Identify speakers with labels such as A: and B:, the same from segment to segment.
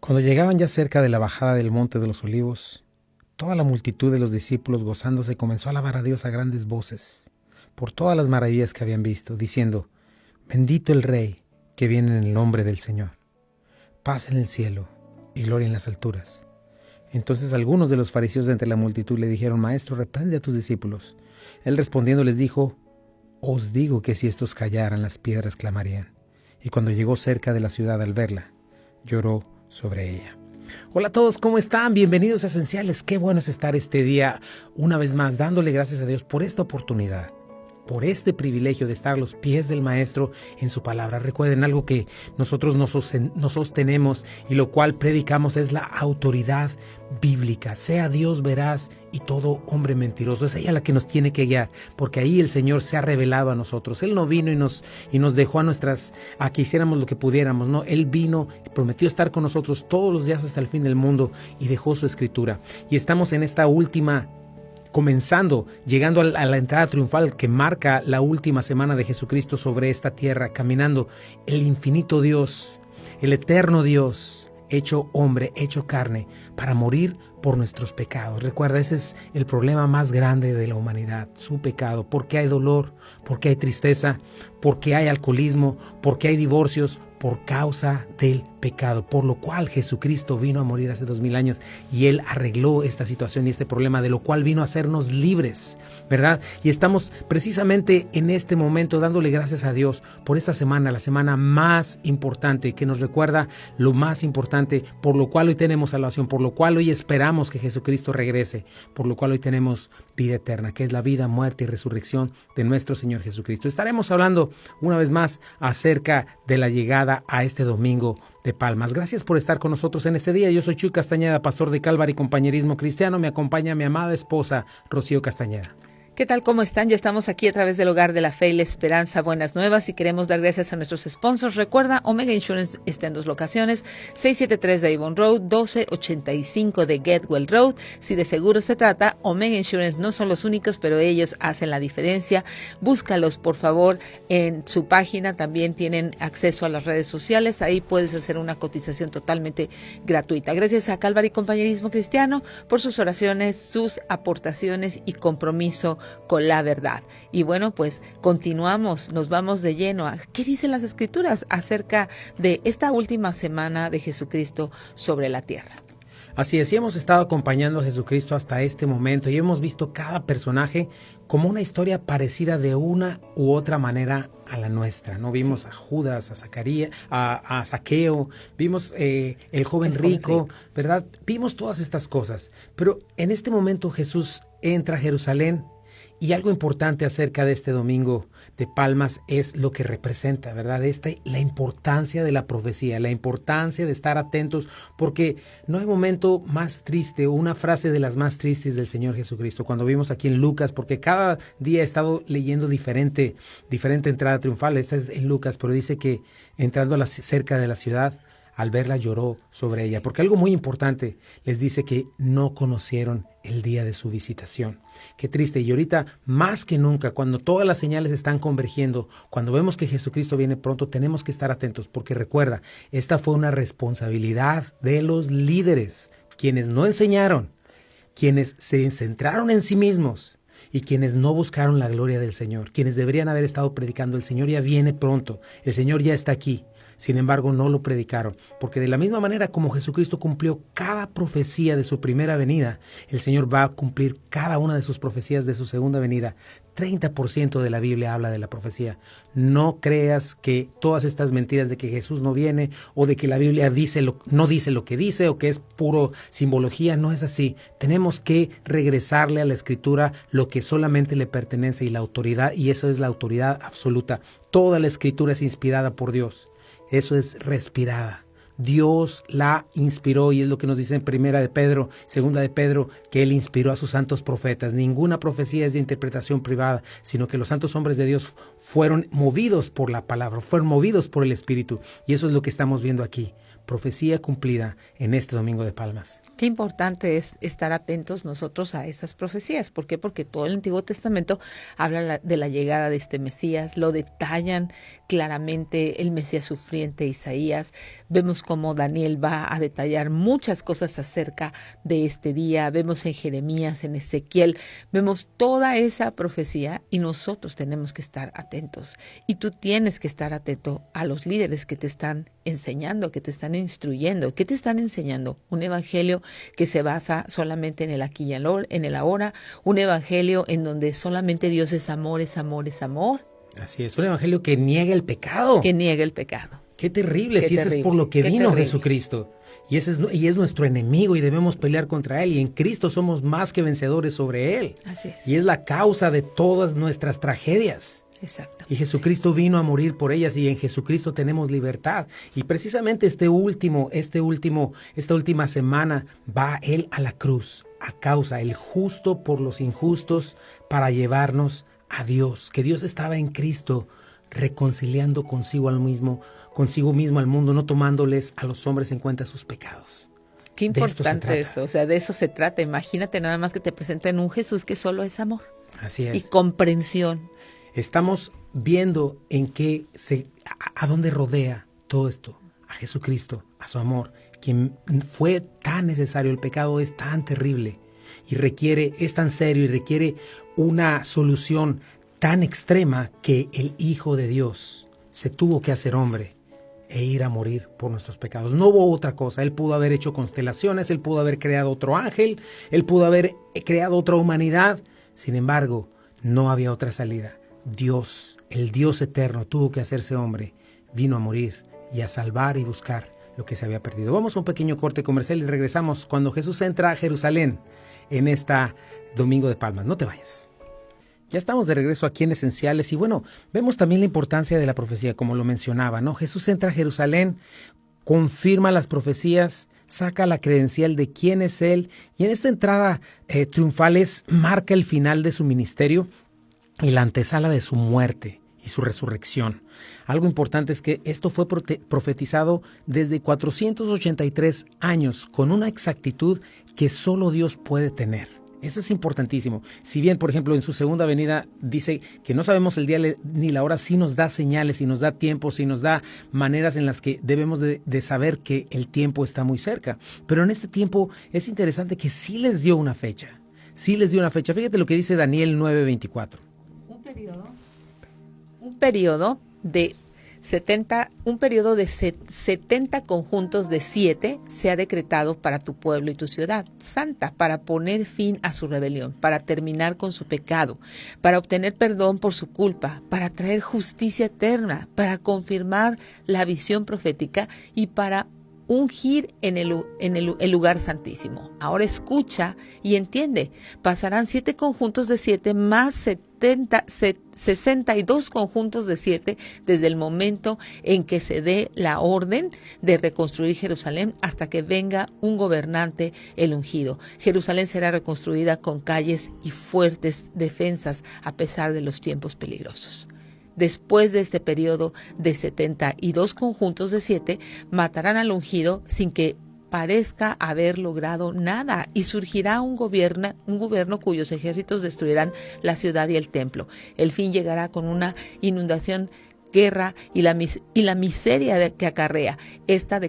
A: Cuando llegaban ya cerca de la bajada del monte de los Olivos, toda la multitud de los discípulos gozándose comenzó a alabar a Dios a grandes voces, por todas las maravillas que habían visto, diciendo: Bendito el Rey que viene en el nombre del Señor. Paz en el cielo y gloria en las alturas. Entonces algunos de los fariseos de entre la multitud le dijeron: Maestro, reprende a tus discípulos. Él respondiendo les dijo: Os digo que si estos callaran, las piedras clamarían. Y cuando llegó cerca de la ciudad, al verla, lloró sobre ella. Hola a todos, ¿cómo están? Bienvenidos a Esenciales. Qué bueno es estar este día una vez más dándole gracias a Dios por esta oportunidad, por este privilegio de estar a los pies del Maestro en su palabra. Recuerden, algo que nosotros nos sostenemos y lo cual predicamos es la autoridad bíblica. Sea Dios veraz y todo hombre mentiroso. Es ella la que nos tiene que guiar, porque ahí el Señor se ha revelado a nosotros. Él no vino y nos dejó a que hiciéramos lo que pudiéramos, ¿no? Él vino, prometió estar con nosotros todos los días hasta el fin del mundo y dejó su escritura. Y estamos en esta última llegando a la entrada triunfal que marca la última semana de Jesucristo sobre esta tierra, caminando el infinito Dios, el eterno Dios, hecho hombre, hecho carne, para morir por nuestros pecados. Recuerda, ese es el problema más grande de la humanidad, su pecado. ¿Por qué hay dolor? ¿Por qué hay tristeza? ¿Por qué hay alcoholismo? ¿Por qué hay divorcios? Por causa del pecado, por lo cual Jesucristo vino a morir hace 2000 años y Él arregló esta situación y este problema, de lo cual vino a hacernos libres, ¿verdad? Y estamos precisamente en este momento dándole gracias a Dios por esta semana, la semana más importante, que nos recuerda lo más importante, por lo cual hoy tenemos salvación, por lo cual hoy esperamos que Jesucristo regrese, por lo cual hoy tenemos vida eterna, que es la vida, muerte y resurrección de nuestro Señor Jesucristo. Estaremos hablando una vez más acerca de la llegada a este domingo de Palmas. Gracias por estar con nosotros en este día. Yo soy Chuy Castañeda, pastor de Calvary Compañerismo Cristiano. Me acompaña mi amada esposa, Rocío Castañeda.
B: ¿Qué tal? ¿Cómo están? Ya estamos aquí a través del Hogar de la Fe y la Esperanza. Buenas nuevas, y queremos dar gracias a nuestros sponsors. Recuerda, Omega Insurance está en 2 locaciones, 673 de Avon Road, 1285 de Getwell Road. Si de seguro se trata, Omega Insurance no son los únicos, pero ellos hacen la diferencia. Búscalos, por favor, en su página. También tienen acceso a las redes sociales. Ahí puedes hacer una cotización totalmente gratuita. Gracias a Calvary Compañerismo Cristiano por sus oraciones, sus aportaciones y compromiso con la verdad. Y bueno, pues continuamos, nos vamos de lleno a qué dicen las Escrituras acerca de esta última semana de Jesucristo sobre la tierra.
A: Así es, y hemos estado acompañando a Jesucristo hasta este momento y hemos visto cada personaje como una historia parecida de una u otra manera a la nuestra, ¿no? Vimos a Judas, a Zacarías, a Zaqueo, vimos el joven rico, ¿verdad? Vimos todas estas cosas, pero en este momento Jesús entra a Jerusalén. Y algo importante acerca de este domingo de Palmas es lo que representa, ¿verdad? La importancia de la profecía, la importancia de estar atentos, porque no hay momento más triste o una frase de las más tristes del Señor Jesucristo. Cuando vimos aquí en Lucas, porque cada día he estado leyendo diferente entrada triunfal. Esta es en Lucas, pero dice que entrando cerca de la ciudad, al verla lloró sobre ella, porque algo muy importante les dice que no conocieron el día de su visitación. Qué triste. Y ahorita, más que nunca, cuando todas las señales están convergiendo, cuando vemos que Jesucristo viene pronto, tenemos que estar atentos, porque recuerda, esta fue una responsabilidad de los líderes, quienes no enseñaron, quienes se centraron en sí mismos y quienes no buscaron la gloria del Señor, quienes deberían haber estado predicando: el Señor ya viene pronto, el Señor ya está aquí. Sin embargo, no lo predicaron, porque de la misma manera como Jesucristo cumplió cada profecía de su primera venida, el Señor va a cumplir cada una de sus profecías de su segunda venida. 30% de la Biblia habla de la profecía. No creas que todas estas mentiras de que Jesús no viene o de que la Biblia no dice lo que dice o que es puro simbología. No es así. Tenemos que regresarle a la Escritura lo que solamente le pertenece y la autoridad, y eso es la autoridad absoluta. Toda la Escritura es inspirada por Dios. Eso es respirada. Dios la inspiró, y es lo que nos dice en Primera de Pedro, Segunda de Pedro, que Él inspiró a sus santos profetas. Ninguna profecía es de interpretación privada, sino que los santos hombres de Dios fueron movidos por la palabra, fueron movidos por el Espíritu. Y eso es lo que estamos viendo aquí. profecía cumplida en este Domingo de Palmas.
B: Qué importante es estar atentos nosotros a esas profecías. ¿Por qué? Porque todo el Antiguo Testamento habla de la llegada de este Mesías, lo detallan claramente el Mesías sufriente Isaías. Vemos cómo Daniel va a detallar muchas cosas acerca de este día. Vemos en Jeremías, en Ezequiel, vemos toda esa profecía y nosotros tenemos que estar atentos. Y tú tienes que estar atento a los líderes que te están enseñando, que te están instruyendo. ¿Qué te están enseñando? Un evangelio que se basa solamente en el aquí y en el ahora, un evangelio en donde solamente Dios es amor, es amor, es amor.
A: Así es, un evangelio que niega el pecado.
B: Que niega el pecado.
A: Qué terrible,
B: Qué
A: si
B: terrible,
A: eso es por lo que
B: qué
A: vino
B: terrible.
A: Jesucristo. Y es nuestro enemigo y debemos pelear contra él. Y en Cristo somos más que vencedores sobre él.
B: Así es.
A: Y es la causa de todas nuestras tragedias.
B: Exacto.
A: Y Jesucristo vino a morir por ellas y en Jesucristo tenemos libertad. Y precisamente esta última semana va Él a la cruz, a causa, el justo por los injustos, para llevarnos a Dios. Que Dios estaba en Cristo reconciliando consigo mismo al mundo, no tomándoles a los hombres en cuenta sus pecados.
B: Qué importante eso, o sea, de eso se trata. Imagínate nada más que te presenten un Jesús que solo es amor.
A: Así es.
B: Y comprensión.
A: Estamos viendo a dónde rodea todo esto, a Jesucristo, a su amor, quien fue tan necesario. El pecado es tan terrible y es tan serio y requiere una solución tan extrema que el Hijo de Dios se tuvo que hacer hombre e ir a morir por nuestros pecados. No hubo otra cosa. Él pudo haber hecho constelaciones, él pudo haber creado otro ángel, él pudo haber creado otra humanidad. Sin embargo, no había otra salida. Dios, el Dios eterno, tuvo que hacerse hombre, vino a morir y a salvar y buscar lo que se había perdido. Vamos a un pequeño corte comercial y regresamos cuando Jesús entra a Jerusalén en esta Domingo de Palmas. No te vayas. Ya estamos de regreso aquí en Esenciales y bueno, vemos también la importancia de la profecía, como lo mencionaba, ¿no? Jesús entra a Jerusalén, confirma las profecías, saca la credencial de quién es Él y en esta entrada triunfal marca el final de su ministerio y la antesala de su muerte y su resurrección. Algo importante es que esto fue profetizado desde 483 años con una exactitud que solo Dios puede tener. Eso es importantísimo. Si bien, por ejemplo, en su segunda venida dice que no sabemos el día ni la hora, sí nos da señales, sí nos da tiempos, sí nos da maneras en las que debemos de saber que el tiempo está muy cerca. Pero en este tiempo es interesante que sí les dio una fecha. Sí les dio una fecha. Fíjate lo que dice Daniel 9:24.
B: Un periodo de 70 conjuntos de 7 se ha decretado para tu pueblo y tu ciudad santa, para poner fin a su rebelión, para terminar con su pecado, para obtener perdón por su culpa, para traer justicia eterna, para confirmar la visión profética y para ungir en el lugar santísimo. Ahora escucha y entiende. Pasarán 7 conjuntos de 7 más 62 conjuntos de 7 desde el momento en que se dé la orden de reconstruir Jerusalén hasta que venga un gobernante, el ungido. Jerusalén será reconstruida con calles y fuertes defensas a pesar de los tiempos peligrosos. Después de este periodo de 72 conjuntos de 7, matarán al ungido sin que parezca haber logrado nada y surgirá un gobierno cuyos ejércitos destruirán la ciudad y el templo. El fin llegará con una inundación, guerra y la miseria que acarrea. Esta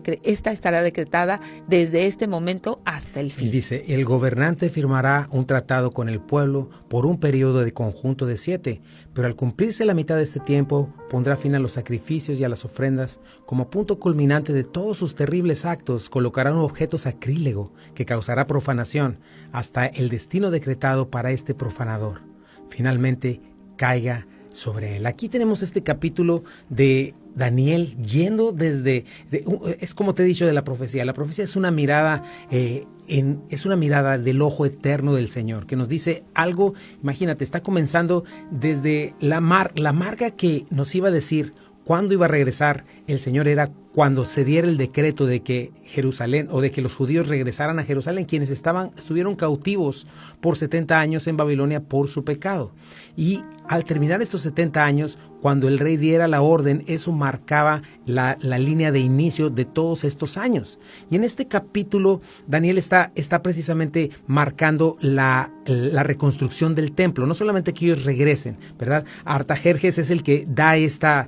B: estará decretada desde este momento hasta el fin.
A: Y dice, el gobernante firmará un tratado con el pueblo por un periodo de conjunto de 7, pero al cumplirse la mitad de este tiempo, pondrá fin a los sacrificios y a las ofrendas. Como punto culminante de todos sus terribles actos, colocará un objeto sacrílego que causará profanación hasta el destino decretado para este profanador. Finalmente, caiga sobre él. Aquí tenemos este capítulo de Daniel yendo es como te he dicho de la profecía. La profecía es una mirada del ojo eterno del Señor, que nos dice algo. Imagínate, está comenzando desde la marca que nos iba a decir cuándo iba a regresar el Señor era cuando se diera el decreto de que Jerusalén, o de que los judíos regresaran a Jerusalén, quienes estuvieron cautivos por 70 años en Babilonia por su pecado. Y al terminar estos 70 años, cuando el rey diera la orden, eso marcaba la línea de inicio de todos estos años. Y en este capítulo, Daniel está precisamente marcando la reconstrucción del templo. No solamente que ellos regresen, ¿verdad? Artajerjes es el que da esta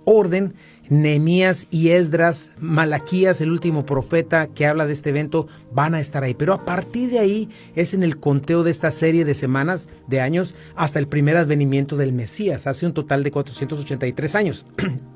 A: orden. Nehemías y Esdras, Malaquías, el último profeta que habla de este evento, van a estar ahí. Pero a partir de ahí es en el conteo de esta serie de semanas, de años, hasta el primer advenimiento del Mesías. Hace un total de 483 años.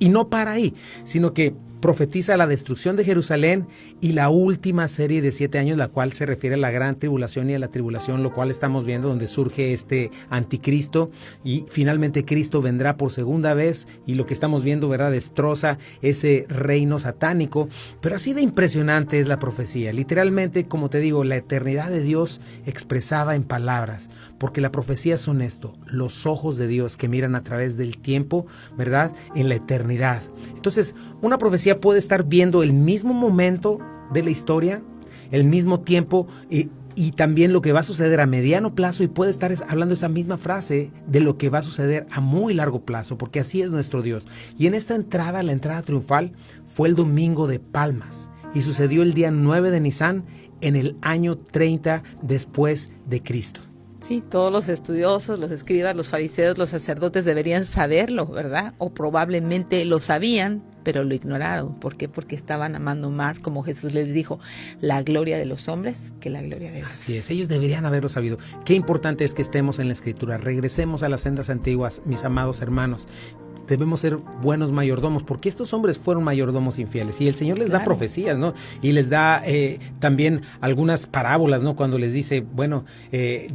A: Y no para ahí, sino que profetiza la destrucción de Jerusalén y la última serie de 7 años, la cual se refiere a la gran tribulación y a la tribulación, lo cual estamos viendo donde surge este anticristo y finalmente Cristo vendrá por segunda vez y lo que estamos viendo, ¿verdad?, destroza ese reino satánico. Pero así de impresionante es la profecía. Literalmente, como te digo, la eternidad de Dios expresada en palabras, porque la profecía son esto, los ojos de Dios que miran a través del tiempo, ¿verdad?, en la eternidad. Entonces, una profecía puede estar viendo el mismo momento de la historia, el mismo tiempo y también lo que va a suceder a mediano plazo, y puede estar hablando esa misma frase de lo que va a suceder a muy largo plazo, porque así es nuestro Dios. Y en esta entrada, la entrada triunfal, fue el domingo de Palmas y sucedió el día 9 de Nisán en el año 30 después de Cristo.
B: Sí, todos los estudiosos, los escribas, los fariseos, los sacerdotes deberían saberlo, ¿verdad? O probablemente lo sabían, pero lo ignoraron. ¿Por qué? Porque estaban amando más, como Jesús les dijo, la gloria de los hombres que la gloria de Dios.
A: Así es, ellos deberían haberlo sabido. Qué importante es que estemos en la Escritura. Regresemos a las sendas antiguas, mis amados hermanos. Debemos ser buenos mayordomos, porque estos hombres fueron mayordomos infieles y el Señor les da profecías, ¿no? Y les da también algunas parábolas, ¿no? Cuando les dice, bueno,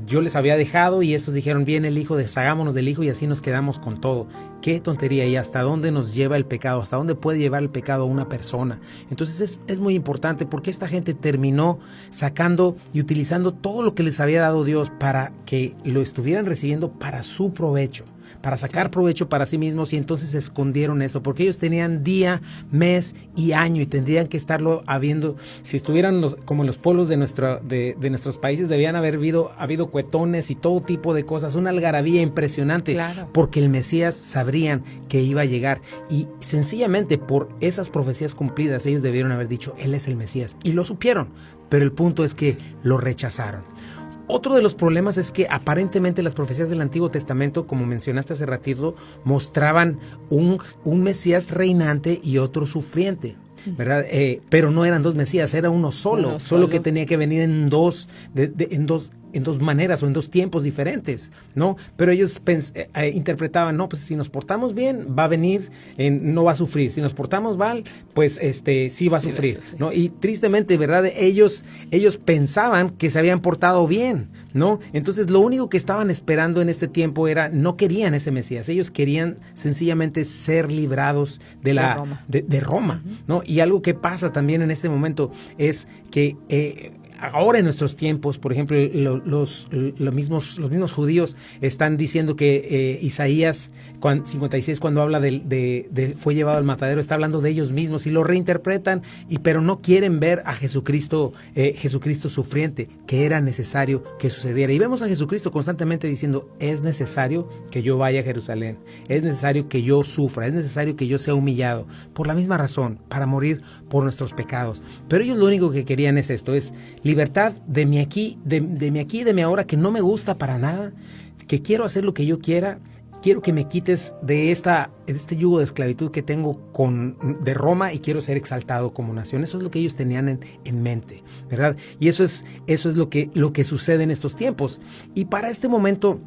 A: yo les había dejado y estos dijeron, viene el Hijo, deshagámonos del Hijo y así nos quedamos con todo. Qué tontería. Y hasta dónde nos lleva el pecado, hasta dónde puede llevar el pecado a una persona. Entonces es muy importante, porque esta gente terminó sacando y utilizando todo lo que les había dado Dios para que lo estuvieran recibiendo para su provecho, para sacar provecho para sí mismos, y entonces escondieron esto, porque ellos tenían día, mes y año y tendrían que estarlo habiendo. Si estuvieran como en los pueblos de nuestros países, debían haber habido cuetones y todo tipo de cosas, una algarabía impresionante, claro, porque el Mesías sabrían que iba a llegar y sencillamente por esas profecías cumplidas ellos debieron haber dicho, Él es el Mesías, y lo supieron, pero el punto es que lo rechazaron. Otro de los problemas es que aparentemente las profecías del Antiguo Testamento, como mencionaste hace ratito, mostraban un Mesías reinante y otro sufriente, ¿verdad? Pero no eran dos Mesías, era uno solo que tenía que venir en dos maneras o en dos tiempos diferentes, ¿no? Pero ellos interpretaban, no, pues si nos portamos bien, va a venir, no va a sufrir. Si nos portamos mal, pues sí va a sufrir, ¿no? Y tristemente, ¿verdad? Ellos pensaban que se habían portado bien, ¿no? Entonces lo único que estaban esperando en este tiempo no querían ese Mesías. Ellos querían sencillamente ser librados de Roma, ¿no? Y algo que pasa también en este momento es que ahora en nuestros tiempos, por ejemplo, los mismos judíos están diciendo que Isaías 56, cuando habla de fue llevado al matadero, está hablando de ellos mismos y lo reinterpretan, pero no quieren ver a Jesucristo sufriente, que era necesario que sucediera. Y vemos a Jesucristo constantemente diciendo, es necesario que yo vaya a Jerusalén, es necesario que yo sufra, es necesario que yo sea humillado, por la misma razón, para morir por nuestros pecados. Pero ellos lo único que querían es esto, es libertad de mi aquí, de mi ahora, que no me gusta para nada, que quiero hacer lo que yo quiera. Quiero que me quites de este yugo de esclavitud que tengo de Roma y quiero ser exaltado como nación. Eso es lo que ellos tenían en mente, ¿verdad? Y eso es lo que sucede en estos tiempos. Y para este momento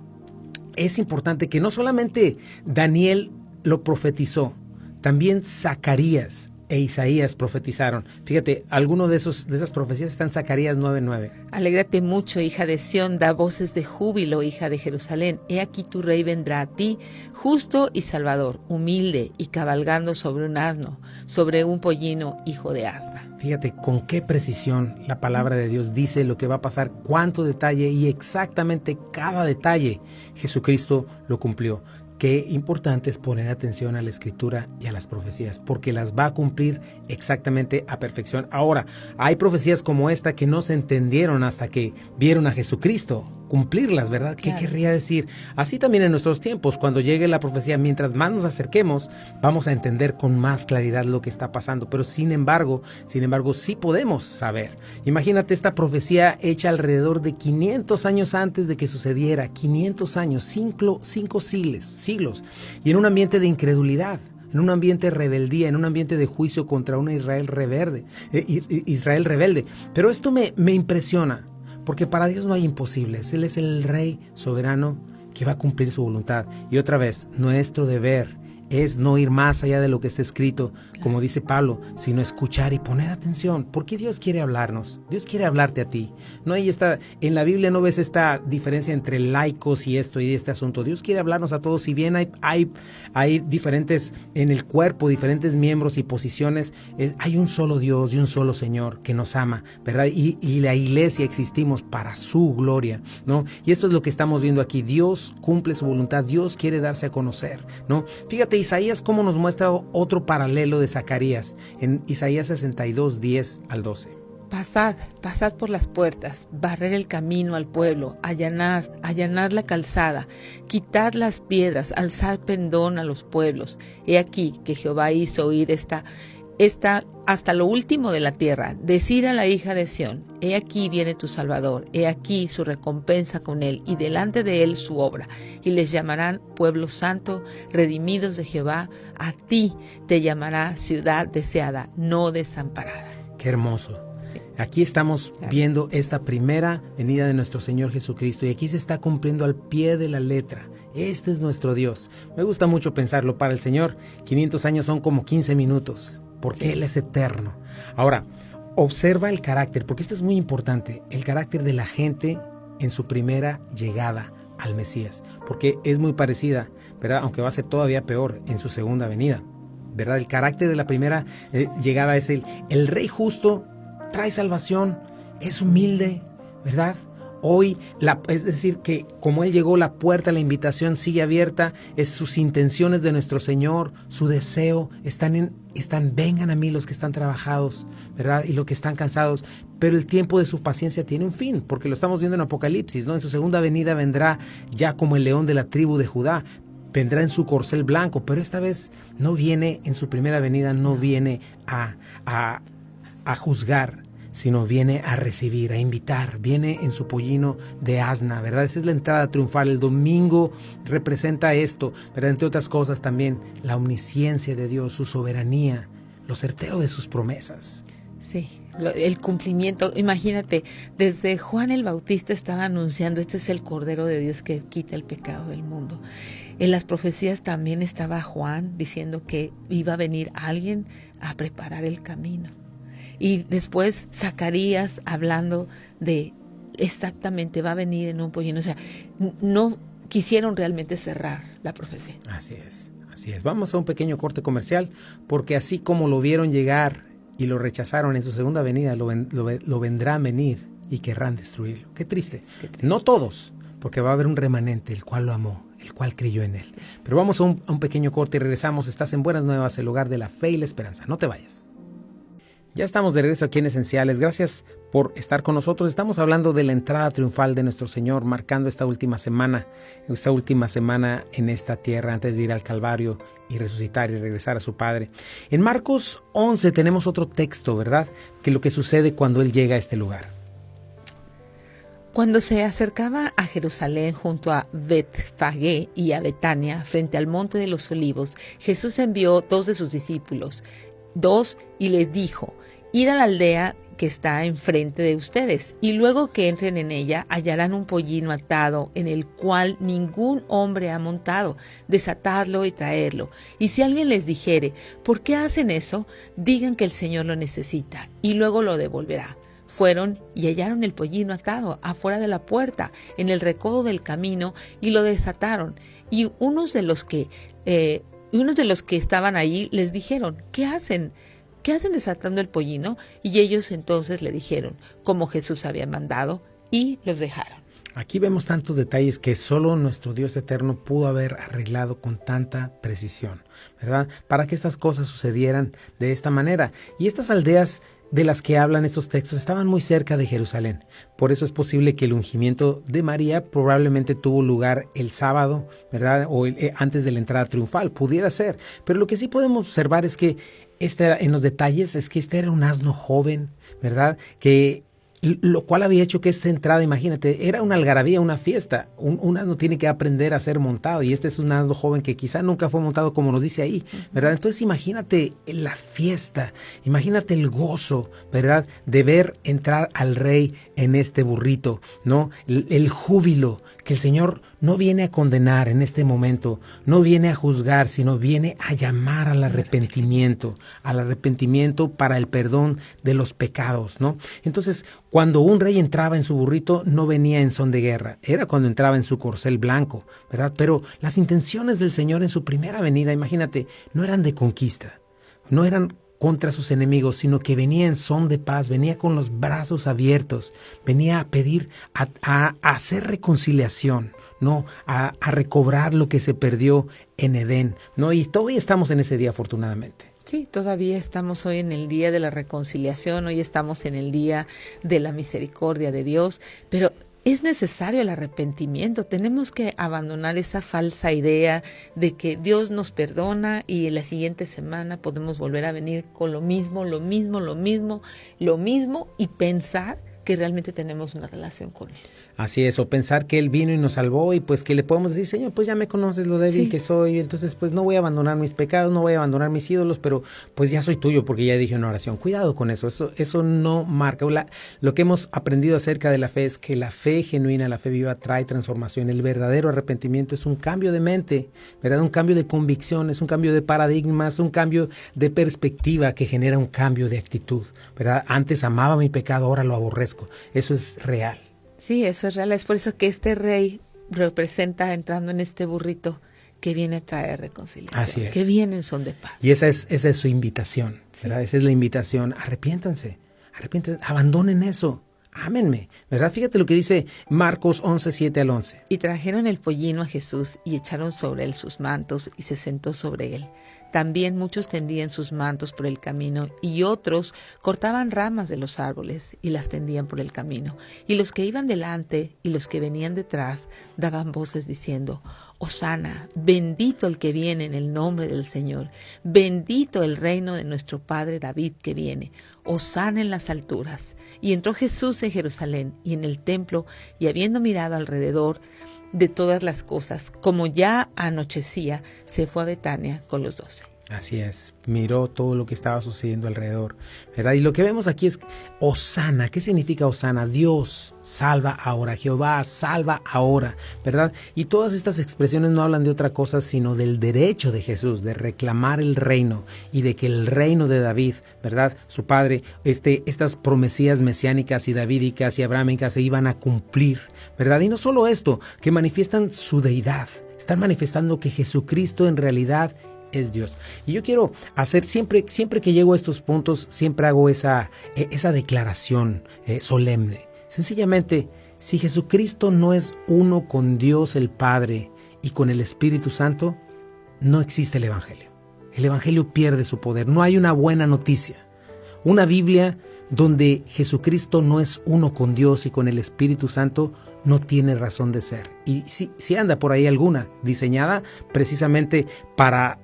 A: es importante que no solamente Daniel lo profetizó, también Zacarías e Isaías profetizaron. Fíjate, alguno de esas profecías está en Zacarías 9:9.
B: Alégrate mucho, hija de Sión, da voces de júbilo, hija de Jerusalén. He aquí tu rey vendrá a ti, justo y salvador, humilde y cabalgando sobre un asno, sobre un pollino, hijo de asna.
A: Fíjate con qué precisión la palabra de Dios dice lo que va a pasar, cuánto detalle, y exactamente cada detalle Jesucristo lo cumplió. qué importante es poner atención a la Escritura y a las profecías, porque las va a cumplir exactamente a perfección. Ahora, hay profecías como esta que no se entendieron hasta que vieron a Jesucristo cumplirlas, ¿verdad? Claro. ¿Qué querría decir? Así también en nuestros tiempos, cuando llegue la profecía, mientras más nos acerquemos, vamos a entender con más claridad lo que está pasando, pero sin embargo, sí podemos saber. Imagínate esta profecía hecha alrededor de 500 años antes de que sucediera, 500 años, cinco siglos, y en un ambiente de incredulidad, en un ambiente de rebeldía, en un ambiente de juicio contra una Israel rebelde. Pero esto me impresiona, porque para Dios no hay imposibles. Él es el Rey soberano que va a cumplir su voluntad. Y otra vez, nuestro deber es no ir más allá de lo que está escrito, como dice Pablo, sino escuchar y poner atención, porque Dios quiere hablarnos, Dios quiere hablarte a ti. No hay en la Biblia no ves esta diferencia entre laicos y esto y este asunto. Dios quiere hablarnos a todos, si bien hay diferentes en el cuerpo, diferentes miembros y posiciones, hay un solo Dios y un solo Señor que nos ama, ¿verdad? Y la iglesia existimos para su gloria, ¿no? Y esto es lo que estamos viendo aquí. Dios cumple su voluntad, Dios quiere darse a conocer, ¿no? Fíjate Isaías cómo nos muestra otro paralelo de Zacarías en Isaías 62, 10 al 12.
B: Pasad por las puertas, barrer el camino al pueblo, allanar la calzada, quitad las piedras, alzar pendón a los pueblos. He aquí que Jehová hizo oír esta hasta lo último de la tierra, decir a la hija de Sión, he aquí viene tu Salvador, he aquí su recompensa con él, y delante de él su obra, y les llamarán pueblo santo, redimidos de Jehová, a ti te llamará ciudad deseada, no desamparada.
A: Qué hermoso. Aquí estamos viendo esta primera venida de nuestro Señor Jesucristo, y aquí se está cumpliendo al pie de la letra. Este es nuestro Dios. Me gusta mucho pensarlo. Para el Señor, 500 años son como 15 minutos. Porque Él es eterno. Ahora, observa el carácter, porque esto es muy importante, el carácter de la gente en su primera llegada al Mesías, porque es muy parecida, ¿verdad? Aunque va a ser todavía peor en su segunda venida, ¿verdad? El carácter de la primera llegada es el Rey justo, trae salvación, es humilde, ¿verdad? Hoy, es decir, que como Él llegó, la puerta, la invitación sigue abierta, es sus intenciones de nuestro Señor, su deseo, vengan a mí los que están trabajados, ¿verdad? Y los que están cansados, pero el tiempo de su paciencia tiene un fin, porque lo estamos viendo en Apocalipsis, ¿no? En su segunda venida vendrá ya como el león de la tribu de Judá, vendrá en su corcel blanco, pero esta vez no viene en su primera venida, no viene a juzgar, sino viene a recibir, a invitar, viene en su pollino de asna, ¿verdad? Esa es la entrada triunfal. El domingo representa esto, ¿verdad? Entre otras cosas también la omnisciencia de Dios, su soberanía, lo certero de sus promesas.
B: Sí, el cumplimiento. Imagínate, desde Juan el Bautista estaba anunciando, este es el Cordero de Dios que quita el pecado del mundo. En las profecías también estaba Juan diciendo que iba a venir alguien a preparar el camino. Y después Zacarías hablando de exactamente va a venir en un pollino. O sea, no quisieron realmente cerrar la profecía.
A: Así es. Vamos a un pequeño corte comercial, porque así como lo vieron llegar y lo rechazaron en su segunda venida, lo vendrán a venir y querrán destruirlo. Qué triste. No todos, porque va a haber un remanente, el cual lo amó, el cual creyó en él. Pero vamos a un pequeño corte y regresamos. Estás en Buenas Nuevas, el hogar de la fe y la esperanza. No te vayas. Ya estamos de regreso aquí en Esenciales. Gracias por estar con nosotros. Estamos hablando de la entrada triunfal de nuestro Señor, marcando esta última semana en esta tierra antes de ir al Calvario y resucitar y regresar a su Padre. En Marcos 11 tenemos otro texto, ¿verdad? Que lo que sucede cuando Él llega a este lugar.
B: Cuando se acercaba a Jerusalén junto a Betfagé y a Betania, frente al monte de los Olivos, Jesús envió 2 de sus discípulos, y les dijo, id a la aldea que está enfrente de ustedes, y luego que entren en ella hallarán un pollino atado en el cual ningún hombre ha montado, desatadlo y traerlo. Y si alguien les dijere, ¿por qué hacen eso? Digan que el Señor lo necesita, y luego lo devolverá. Fueron y hallaron el pollino atado afuera de la puerta, en el recodo del camino, y lo desataron. Y unos de los que estaban allí les dijeron, ¿qué hacen desatando el pollino? Y ellos entonces le dijeron, como Jesús había mandado, y los dejaron.
A: Aquí vemos tantos detalles que solo nuestro Dios eterno pudo haber arreglado con tanta precisión, ¿verdad? Para que estas cosas sucedieran de esta manera. Y estas aldeas de las que hablan estos textos estaban muy cerca de Jerusalén. Por eso es posible que el ungimiento de María probablemente tuvo lugar el sábado, ¿verdad? O antes de la entrada triunfal, pudiera ser. Pero lo que sí podemos observar es que en los detalles es que este era un asno joven, ¿verdad? Lo cual había hecho que esta entrada, imagínate, era una algarabía, una fiesta. Un asno tiene que aprender a ser montado y este es un asno joven que quizá nunca fue montado como nos dice ahí, ¿verdad? Entonces imagínate la fiesta, imagínate el gozo, ¿verdad? De ver entrar al rey en este burrito, ¿no? El júbilo que el Señor no viene a condenar en este momento, no viene a juzgar, sino viene a llamar al arrepentimiento para el perdón de los pecados, ¿no? Entonces, cuando un rey entraba en su burrito, no venía en son de guerra, era cuando entraba en su corcel blanco, ¿verdad? Pero las intenciones del Señor en su primera venida, imagínate, no eran de conquista, no eran contra sus enemigos, sino que venía en son de paz, venía con los brazos abiertos, venía a pedir, a hacer reconciliación, ¿no? A recobrar lo que se perdió en Edén, ¿no? Y todavía estamos en ese día, afortunadamente.
B: Sí, todavía estamos hoy en el día de la reconciliación, hoy estamos en el día de la misericordia de Dios, pero es necesario el arrepentimiento. Tenemos que abandonar esa falsa idea de que Dios nos perdona y en la siguiente semana podemos volver a venir con lo mismo y pensar que realmente tenemos una relación con Él.
A: Así es, o pensar que Él vino y nos salvó y pues que le podemos decir, Señor, pues ya me conoces lo débil que soy, entonces pues no voy a abandonar mis pecados, no voy a abandonar mis ídolos, pero pues ya soy tuyo porque ya dije una oración. Cuidado con eso no marca. Lo que hemos aprendido acerca de la fe es que la fe genuina, la fe viva trae transformación. El verdadero arrepentimiento es un cambio de mente, ¿verdad? Un cambio de convicción, es un cambio de paradigmas, un cambio de perspectiva que genera un cambio de actitud, ¿verdad? Antes amaba mi pecado, ahora lo aborrezco. Eso es real.
B: Sí, eso es real. Es por eso que este rey representa entrando en este burrito que viene a traer reconciliación.
A: Así es.
B: Que viene en son de paz.
A: Y esa es su invitación, ¿verdad? Sí. Esa es la invitación. Arrepiéntanse, abandonen eso. Ámenme, ¿verdad? Fíjate lo que dice Marcos 11, 7 al 11.
B: Y trajeron el pollino a Jesús y echaron sobre él sus mantos y se sentó sobre él. También muchos tendían sus mantos por el camino y otros cortaban ramas de los árboles y las tendían por el camino. Y los que iban delante y los que venían detrás daban voces diciendo: Hosana, bendito el que viene en el nombre del Señor, bendito el reino de nuestro padre David que viene, Hosana en las alturas. Y entró Jesús en Jerusalén y en el templo, y habiendo mirado alrededor de todas las cosas, como ya anochecía, se fue a Betania con los 12.
A: Así es, miró todo lo que estaba sucediendo alrededor, ¿verdad? Y lo que vemos aquí es Hosana. ¿Qué significa Hosana? Dios salva ahora, Jehová salva ahora, ¿verdad? Y todas estas expresiones no hablan de otra cosa sino del derecho de Jesús de reclamar el reino y de que el reino de David, ¿verdad? Su padre, estas promesías mesiánicas y davídicas y abrámicas se iban a cumplir, ¿verdad? Y no solo esto, que manifiestan su deidad, están manifestando que Jesucristo en realidad es Dios. Y yo quiero hacer, siempre que llego a estos puntos, siempre hago esa declaración solemne. Sencillamente, si Jesucristo no es uno con Dios el Padre y con el Espíritu Santo, no existe el Evangelio. El Evangelio pierde su poder. No hay una buena noticia. Una Biblia donde Jesucristo no es uno con Dios y con el Espíritu Santo no tiene razón de ser. Y si anda por ahí alguna diseñada precisamente para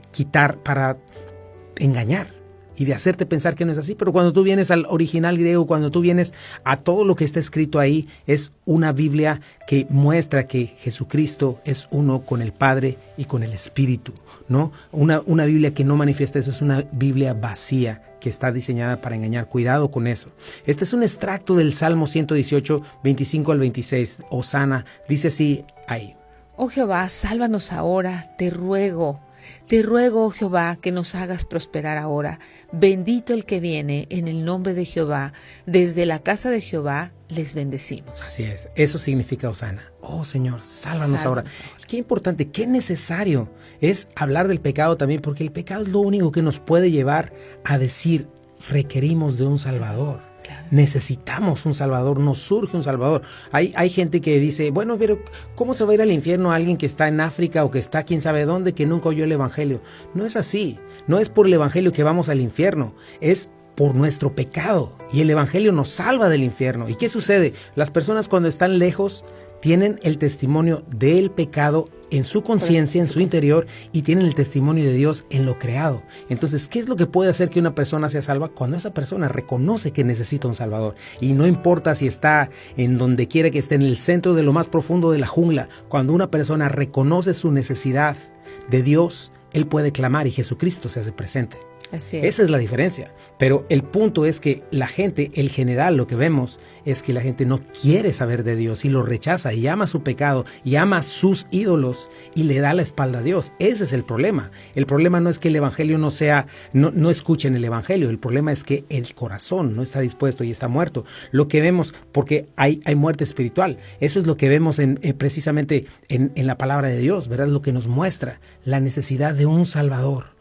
A: engañar y de hacerte pensar que no es así. Pero cuando tú vienes al original griego, cuando tú vienes a todo lo que está escrito ahí, es una Biblia que muestra que Jesucristo es uno con el Padre y con el Espíritu, ¿no? Una Biblia que no manifiesta eso es una Biblia vacía, que está diseñada para engañar. Cuidado con eso. Este es un extracto del Salmo 118, 25 al 26. Hosana, dice así ahí:
B: Oh Jehová, sálvanos ahora, te ruego, oh Jehová, que nos hagas prosperar ahora. Bendito el que viene en el nombre de Jehová. Desde la casa de Jehová les bendecimos.
A: Así es, eso significa Hosana. Oh Señor, sálvanos ahora. Qué importante, qué necesario es hablar del pecado también, porque el pecado es lo único que nos puede llevar a decir: requerimos de un Salvador.
B: Claro.
A: Necesitamos un Salvador, nos surge un Salvador. Hay gente que dice, bueno, pero ¿cómo se va a ir al infierno alguien que está en África o que está quién sabe dónde, que nunca oyó el Evangelio? No es así, no es por el Evangelio que vamos al infierno, es por nuestro pecado. Y el Evangelio nos salva del infierno. ¿Y qué sucede? Las personas cuando están lejos tienen el testimonio del pecado en su conciencia, en su interior, y tienen el testimonio de Dios en lo creado. Entonces, ¿qué es lo que puede hacer que una persona sea salva? Cuando esa persona reconoce que necesita un Salvador. Y no importa si está en donde quiera que esté, en el centro de lo más profundo de la jungla, cuando una persona reconoce su necesidad de Dios, él puede clamar y Jesucristo se hace presente.
B: Así es.
A: Esa es la diferencia. Pero el punto es que la gente, el general, lo que vemos es que la gente no quiere saber de Dios y lo rechaza y ama su pecado y ama sus ídolos y le da la espalda a Dios. Ese es el problema. El problema no es que el evangelio no escuchen el evangelio. El problema es que el corazón no está dispuesto y está muerto. Lo que vemos, porque hay muerte espiritual. Eso es lo que vemos precisamente en la palabra de Dios, ¿verdad? Lo que nos muestra la necesidad de un Salvador.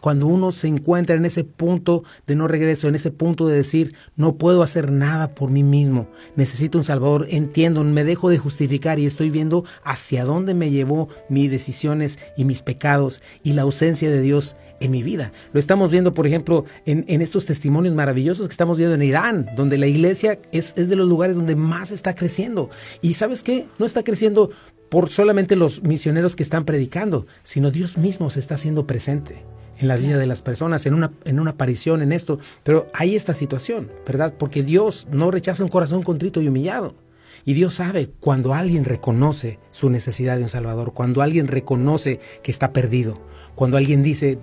A: Cuando uno se encuentra en ese punto de no regreso, en ese punto de decir, no puedo hacer nada por mí mismo, necesito un Salvador, entiendo, me dejo de justificar y estoy viendo hacia dónde me llevó mis decisiones y mis pecados y la ausencia de Dios en mi vida. Lo estamos viendo, por ejemplo, en estos testimonios maravillosos que estamos viendo en Irán, donde la iglesia es de los lugares donde más está creciendo. Y ¿sabes qué? No está creciendo por solamente los misioneros que están predicando, sino Dios mismo se está haciendo presente en la vida de las personas, en una aparición en esto. Pero hay esta situación, ¿verdad? Porque Dios no rechaza un corazón contrito y humillado. Y Dios sabe cuando alguien reconoce su necesidad de un Salvador, cuando alguien reconoce que está perdido, cuando alguien dice,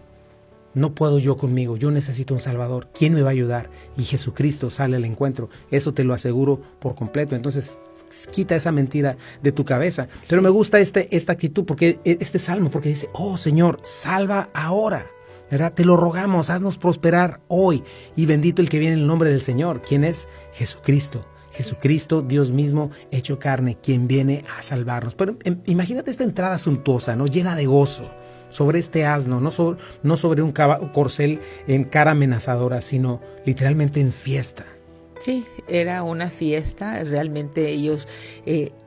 A: no puedo yo conmigo, yo necesito un Salvador, ¿quién me va a ayudar? Y Jesucristo sale al encuentro, eso te lo aseguro por completo. Entonces, quita esa mentira de tu cabeza. Pero me gusta esta actitud, porque este salmo, porque dice, oh Señor, salva ahora, ¿verdad? Te lo rogamos, haznos prosperar hoy. Y bendito el que viene en el nombre del Señor. ¿Quién es? Jesucristo. Jesucristo, Dios mismo hecho carne, quien viene a salvarnos. Pero imagínate esta entrada suntuosa, ¿no? Llena de gozo, sobre este asno, no sobre un corcel en cara amenazadora, sino literalmente en fiesta.
B: Sí, era una fiesta, realmente ellos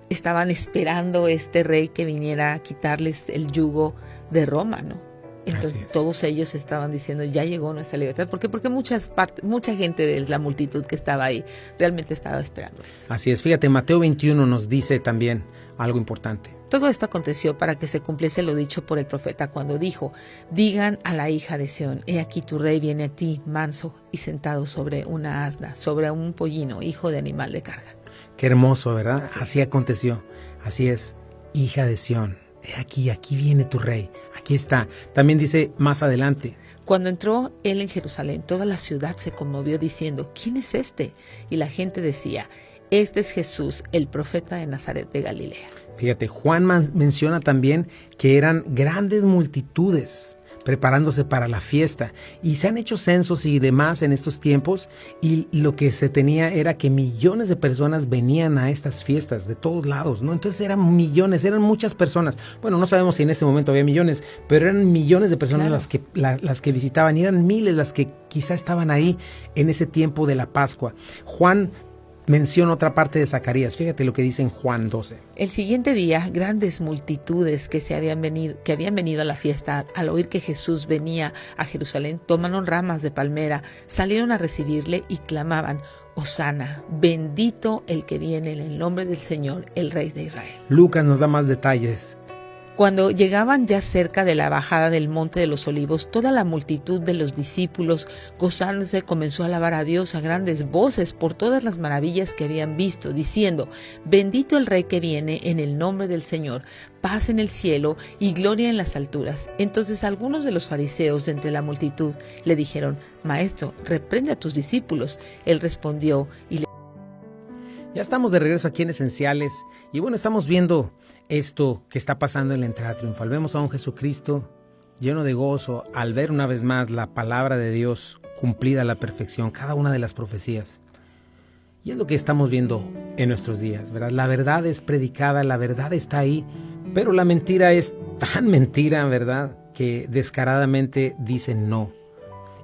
B: estaban esperando este rey que viniera a quitarles el yugo de Roma, ¿no? Entonces todos ellos estaban diciendo, ya llegó nuestra libertad. ¿Por qué? Porque mucha gente de la multitud que estaba ahí realmente estaba esperando eso.
A: Así es, fíjate, Mateo 21 nos dice también algo importante.
B: Todo esto aconteció para que se cumpliese lo dicho por el profeta cuando dijo, digan a la hija de Sión, he aquí tu rey viene a ti, manso y sentado sobre una asna, sobre un pollino, hijo de animal de carga.
A: Qué hermoso, ¿verdad? Así aconteció. Así es, hija de Sión. Aquí viene tu rey, aquí está. También dice más adelante.
B: Cuando entró él en Jerusalén, toda la ciudad se conmovió diciendo, ¿quién es este? Y la gente decía, este es Jesús, el profeta de Nazaret de Galilea.
A: Fíjate, Juan menciona también que eran grandes multitudes preparándose para la fiesta. Y se han hecho censos y demás en estos tiempos, y lo que se tenía era que millones de personas venían a estas fiestas de todos lados, ¿no? Entonces eran millones, eran muchas personas. Bueno, no sabemos si en este momento había millones, pero eran millones de personas las que visitaban, y eran miles las que quizá estaban ahí en ese tiempo de la Pascua. Juan menciona otra parte de Zacarías. Fíjate lo que dice en Juan 12.
B: El siguiente día, grandes multitudes que habían venido a la fiesta, al oír que Jesús venía a Jerusalén, tomaron ramas de palmera, salieron a recibirle y clamaban, Hosana, bendito el que viene en el nombre del Señor, el Rey de Israel.
A: Lucas nos da más detalles.
B: Cuando llegaban ya cerca de la bajada del Monte de los Olivos, toda la multitud de los discípulos, gozándose, comenzó a alabar a Dios a grandes voces por todas las maravillas que habían visto, diciendo, bendito el Rey que viene en el nombre del Señor, paz en el cielo y gloria en las alturas. Entonces algunos de los fariseos de entre la multitud le dijeron, Maestro, reprende a tus discípulos. Él respondió y le...
A: Ya estamos de regreso aquí en Esenciales, y bueno, estamos viendo esto que está pasando en la entrada triunfal. Vemos a un Jesucristo lleno de gozo al ver una vez más la palabra de Dios cumplida a la perfección, cada una de las profecías. Y es lo que estamos viendo en nuestros días, ¿verdad? La verdad es predicada, la verdad está ahí, pero la mentira es tan mentira, ¿verdad?, que descaradamente dicen no.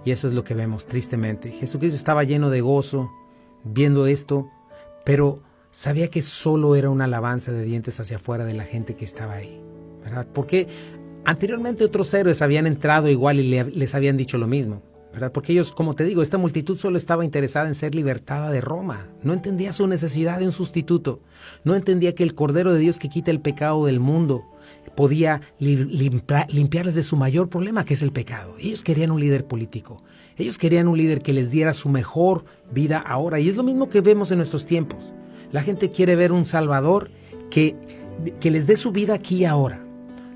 A: Y eso es lo que vemos tristemente. Jesucristo estaba lleno de gozo, viendo esto, pero sabía que solo era una alabanza de dientes hacia afuera de la gente que estaba ahí, ¿verdad? Porque anteriormente otros héroes habían entrado igual y les habían dicho lo mismo, ¿verdad? Porque ellos, como te digo, esta multitud solo estaba interesada en ser libertada de Roma. No entendía su necesidad de un sustituto. No entendía que el Cordero de Dios que quita el pecado del mundo podía limpiarles de su mayor problema, que es el pecado. Ellos querían un líder político. Ellos querían un líder que les diera su mejor vida ahora. Y es lo mismo que vemos en nuestros tiempos. La gente quiere ver un Salvador que les dé su vida aquí y ahora.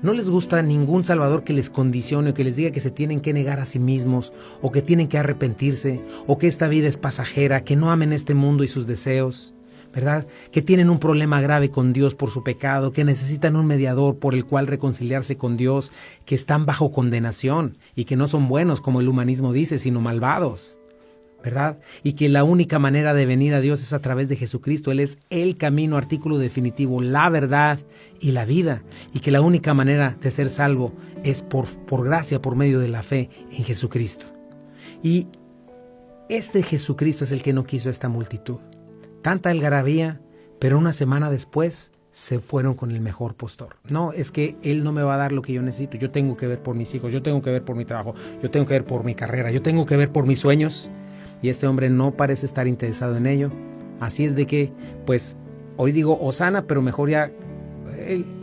A: No les gusta ningún salvador que les condicione o que les diga que se tienen que negar a sí mismos o que tienen que arrepentirse o que esta vida es pasajera, que no amen este mundo y sus deseos, ¿verdad? Que tienen un problema grave con Dios por su pecado, que necesitan un mediador por el cual reconciliarse con Dios, que están bajo condenación y que no son buenos como el humanismo dice, sino malvados, ¿verdad? Y que la única manera de venir a Dios es a través de Jesucristo. Él es el camino, artículo definitivo, la verdad y la vida. Y que la única manera de ser salvo es por gracia, por medio de la fe en Jesucristo. Y este Jesucristo es el que no quiso a esta multitud. Tanta algarabía, pero una semana después se fueron con el mejor postor. No, es que Él no me va a dar lo que yo necesito. Yo tengo que ver por mis hijos, yo tengo que ver por mi trabajo, yo tengo que ver por mi carrera, yo tengo que ver por mis sueños. Y este hombre no parece estar interesado en ello. Así es de que, pues, hoy digo hosana, pero mejor ya,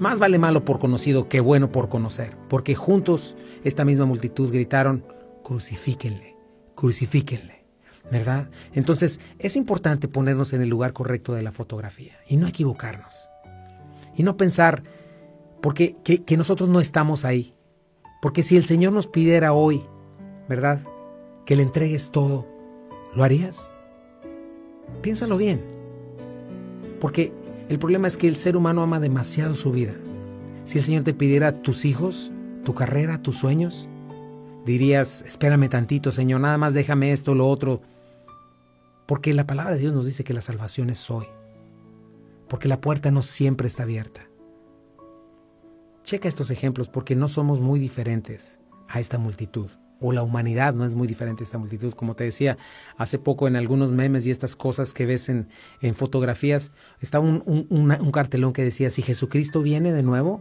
A: más vale malo por conocido que bueno por conocer. Porque juntos, esta misma multitud gritaron, crucifíquenle, crucifíquenle, ¿verdad? Entonces, es importante ponernos en el lugar correcto de la fotografía y no equivocarnos. Y no pensar porque que nosotros no estamos ahí. Porque si el Señor nos pidiera hoy, ¿verdad?, que le entregues todo, ¿lo harías? Piénsalo bien. Porque el problema es que el ser humano ama demasiado su vida. Si el Señor te pidiera tus hijos, tu carrera, tus sueños, dirías, espérame tantito, Señor, nada más déjame esto, lo otro. Porque la palabra de Dios nos dice que la salvación es hoy. Porque la puerta no siempre está abierta. Checa estos ejemplos porque no somos muy diferentes a esta multitud. O la humanidad no es muy diferente a esta multitud. Como te decía hace poco en algunos memes y estas cosas que ves en fotografías, estaba un cartelón que decía, si Jesucristo viene de nuevo,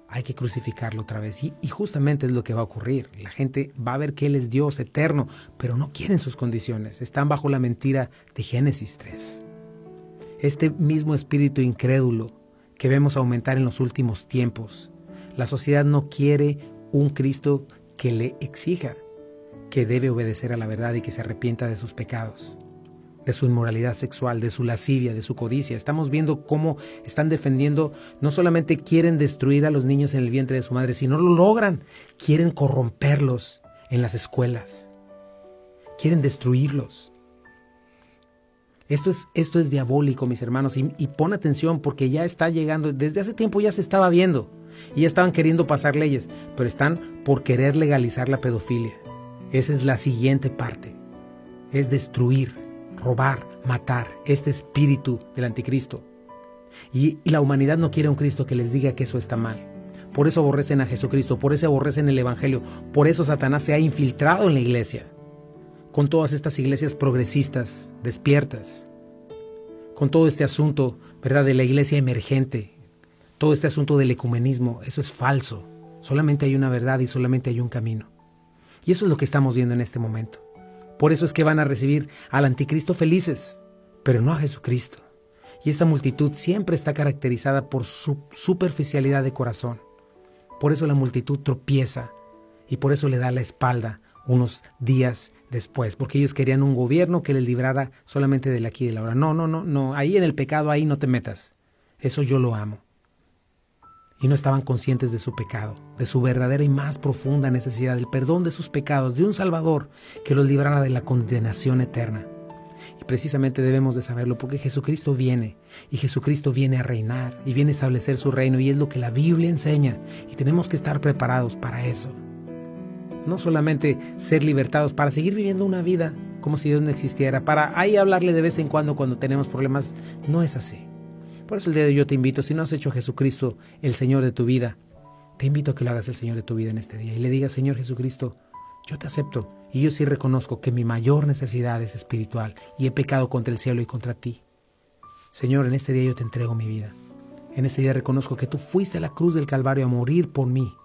A: hay que crucificarlo otra vez. Y justamente es lo que va a ocurrir. La gente va a ver que Él es Dios eterno, pero no quieren sus condiciones. Están bajo la mentira de Génesis 3. Este mismo espíritu incrédulo que vemos aumentar en los últimos tiempos. La sociedad no quiere un Cristo que le exija que debe obedecer a la verdad y que se arrepienta de sus pecados, de su inmoralidad sexual, de su lascivia, de su codicia. Estamos viendo cómo están defendiendo, no solamente quieren destruir a los niños en el vientre de su madre, sino lo logran, quieren corromperlos en las escuelas, quieren destruirlos. Esto es diabólico, mis hermanos, y pon atención porque ya está llegando, desde hace tiempo ya se estaba viendo, y ya estaban queriendo pasar leyes, pero están por querer legalizar la pedofilia. Esa es la siguiente parte, es destruir, robar, matar, este espíritu del anticristo. Y la humanidad no quiere un Cristo que les diga que eso está mal. Por eso aborrecen a Jesucristo, por eso aborrecen el Evangelio, por eso Satanás se ha infiltrado en la iglesia, con todas estas iglesias progresistas, despiertas, con todo este asunto, ¿verdad?, de la iglesia emergente, todo este asunto del ecumenismo. Eso es falso. Solamente hay una verdad y solamente hay un camino. Y eso es lo que estamos viendo en este momento. Por eso es que van a recibir al anticristo felices, pero no a Jesucristo. Y esta multitud siempre está caracterizada por su superficialidad de corazón. Por eso la multitud tropieza y por eso le da la espalda unos días después, porque ellos querían un gobierno que les librara solamente del aquí y del ahora. No, ahí en el pecado, ahí no te metas. Eso yo lo amo. Y no estaban conscientes de su pecado, de su verdadera y más profunda necesidad, del perdón de sus pecados, de un Salvador que los librara de la condenación eterna. Y precisamente debemos de saberlo porque Jesucristo viene, y Jesucristo viene a reinar, y viene a establecer su reino, y es lo que la Biblia enseña, y tenemos que estar preparados para eso. No solamente ser libertados para seguir viviendo una vida como si Dios no existiera, para ahí hablarle de vez en cuando tenemos problemas, no es así. Por eso el día de hoy yo te invito, si no has hecho a Jesucristo el Señor de tu vida, te invito a que lo hagas el Señor de tu vida en este día y le digas, Señor Jesucristo, Yo te acepto y yo sí reconozco que mi mayor necesidad es espiritual y he pecado contra el cielo y contra ti. Señor, en este día yo te entrego mi vida. En este día reconozco que tú fuiste a la cruz del Calvario a morir por mí.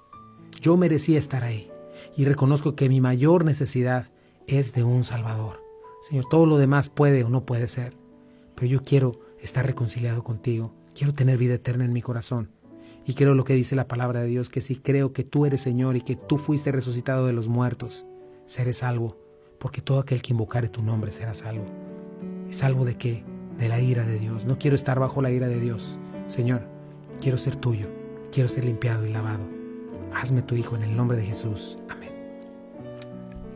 A: Yo merecía estar ahí y reconozco que mi mayor necesidad es de un Salvador. Señor, todo lo demás puede o no puede ser, pero yo quiero estar reconciliado contigo. Quiero tener vida eterna en mi corazón. Y creo lo que dice la palabra de Dios, que si creo que tú eres Señor y que tú fuiste resucitado de los muertos, seré salvo, porque todo aquel que invocare tu nombre será salvo. ¿Y salvo de qué? De la ira de Dios. No quiero estar bajo la ira de Dios. Señor, quiero ser tuyo, quiero ser limpiado y lavado. Hazme tu hijo en el nombre de Jesús. Amén.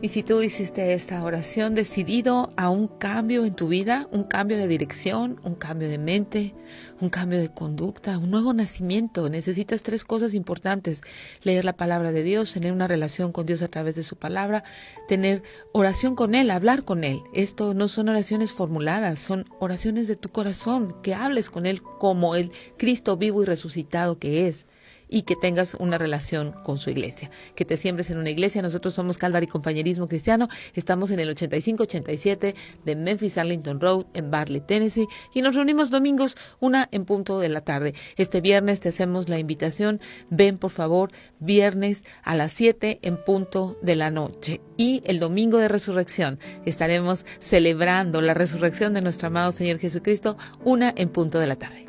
B: Y si tú hiciste esta oración decidido a un cambio en tu vida, un cambio de dirección, un cambio de mente, un cambio de conducta, un nuevo nacimiento, necesitas 3 cosas importantes: leer la palabra de Dios, tener una relación con Dios a través de su palabra, tener oración con Él, hablar con Él. Esto no son oraciones formuladas, son oraciones de tu corazón, que hables con Él como el Cristo vivo y resucitado que es. Y que tengas una relación con su iglesia, que te siembres en una iglesia. Nosotros somos Calvary Compañerismo Cristiano, estamos en el 8587 de Memphis Arlington Road en Bartlett, Tennessee, y nos reunimos domingos 1 en punto de la tarde. Este viernes te hacemos la invitación, ven por favor, viernes a las 7 en punto de la noche. Y el domingo de resurrección estaremos celebrando la resurrección de nuestro amado Señor Jesucristo, 1 en punto de la tarde.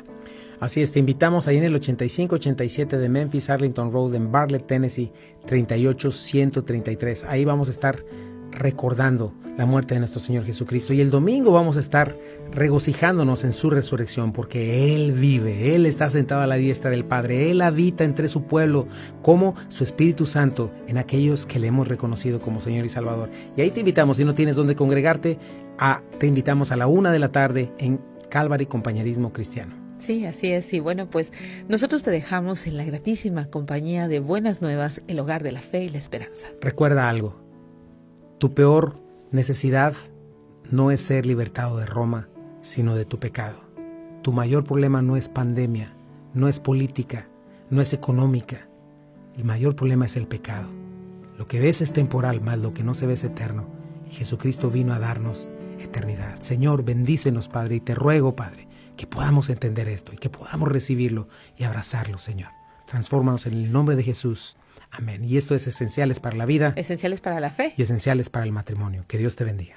A: Así es, te invitamos ahí en el 8587 de Memphis Arlington Road en Bartlett, Tennessee, 38133. Ahí vamos a estar recordando la muerte de nuestro Señor Jesucristo. Y el domingo vamos a estar regocijándonos en su resurrección, porque Él vive, Él está sentado a la diestra del Padre, Él habita entre su pueblo como su Espíritu Santo en aquellos que le hemos reconocido como Señor y Salvador. Y ahí te invitamos, si no tienes dónde congregarte, te invitamos a la 1 de la tarde en Calvary Compañerismo Cristiano.
B: Sí, así es. Y bueno, pues nosotros te dejamos en la gratísima compañía de Buenas Nuevas, el hogar de la fe y la esperanza.
A: Recuerda algo, tu peor necesidad no es ser libertado de Roma, sino de tu pecado. Tu mayor problema no es pandemia, no es política, no es económica. El mayor problema es el pecado. Lo que ves es temporal, más lo que no se ve es eterno. Y Jesucristo vino a darnos eternidad. Señor, bendícenos, Padre, y te ruego, Padre, que podamos entender esto y que podamos recibirlo y abrazarlo, Señor. Transfórmanos en el nombre de Jesús. Amén. Y esto es Esenciales para la Vida.
B: Esenciales para la Fe.
A: Y Esenciales para el Matrimonio. Que Dios te bendiga.